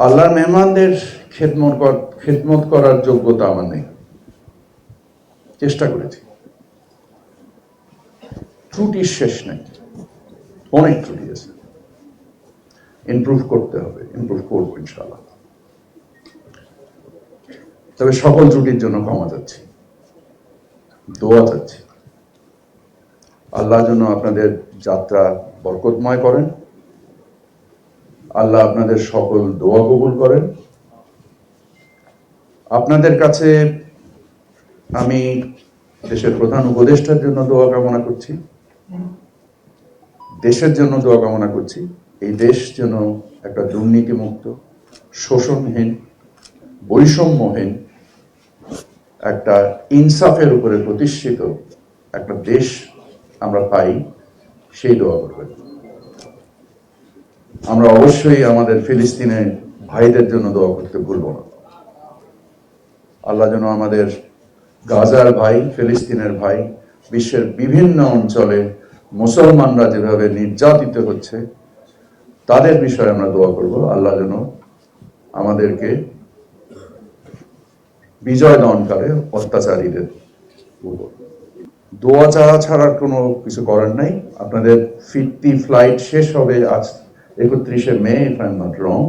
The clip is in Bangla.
আল্লাহর মেহমানদের খেদমত করার যোগ্যতা আমার নেই, চেষ্টা করেছি, ত্রুটির শেষ নেই, অনেক ত্রুটি আছে, ইমপ্রুভ করতে হবে, ইমপ্রুভ করবো ইনশাআল্লাহ। তবে সকল ত্রুটির জন্য ক্ষমা চাচ্ছি, দোয়া চাচ্ছি। আল্লাহ যেন আপনাদের যাত্রা বরকতময় করেন, আল্লাহ আপনাদের সকল দোয়া কবুল করেন। আপনাদের কাছে আমি দেশের প্রধান উপদেষ্টার জন্য দোয়া কামনা করছি, দেশের জন্য দোয়া কামনা করছি। এই দেশ যেন একটা দুর্নীতিমুক্ত, শোষণহীন, বৈষম্যহীন, একটা ইনসাফের উপরে প্রতিষ্ঠিত একটা দেশ আমরা পাই, সেই দোয়া করবেন। আমরা অবশ্যই আমাদের ফিলিস্তিনের ভাইদের জন্য দোয়া করতে ভুলব না। আল্লাহ যেন আমাদের গাজার ভাই, ফিলিস্তিনের ভাই, বিশ্বের বিভিন্ন অঞ্চলে মুসলমানরা যেভাবে নির্যাতিত হচ্ছে তাদের বিষয়ে আমরা দোয়া করব। আল্লাহ যেন আমাদেরকে বিজয় দান করে অত্যাচারীদের উপর। দোয়া চাওয়া ছাড়ার কোনো কিছু করার নাই। আপনাদের ফিরতি ফ্লাইট শেষ হবে আজ 31শে মে, if I am not wrong.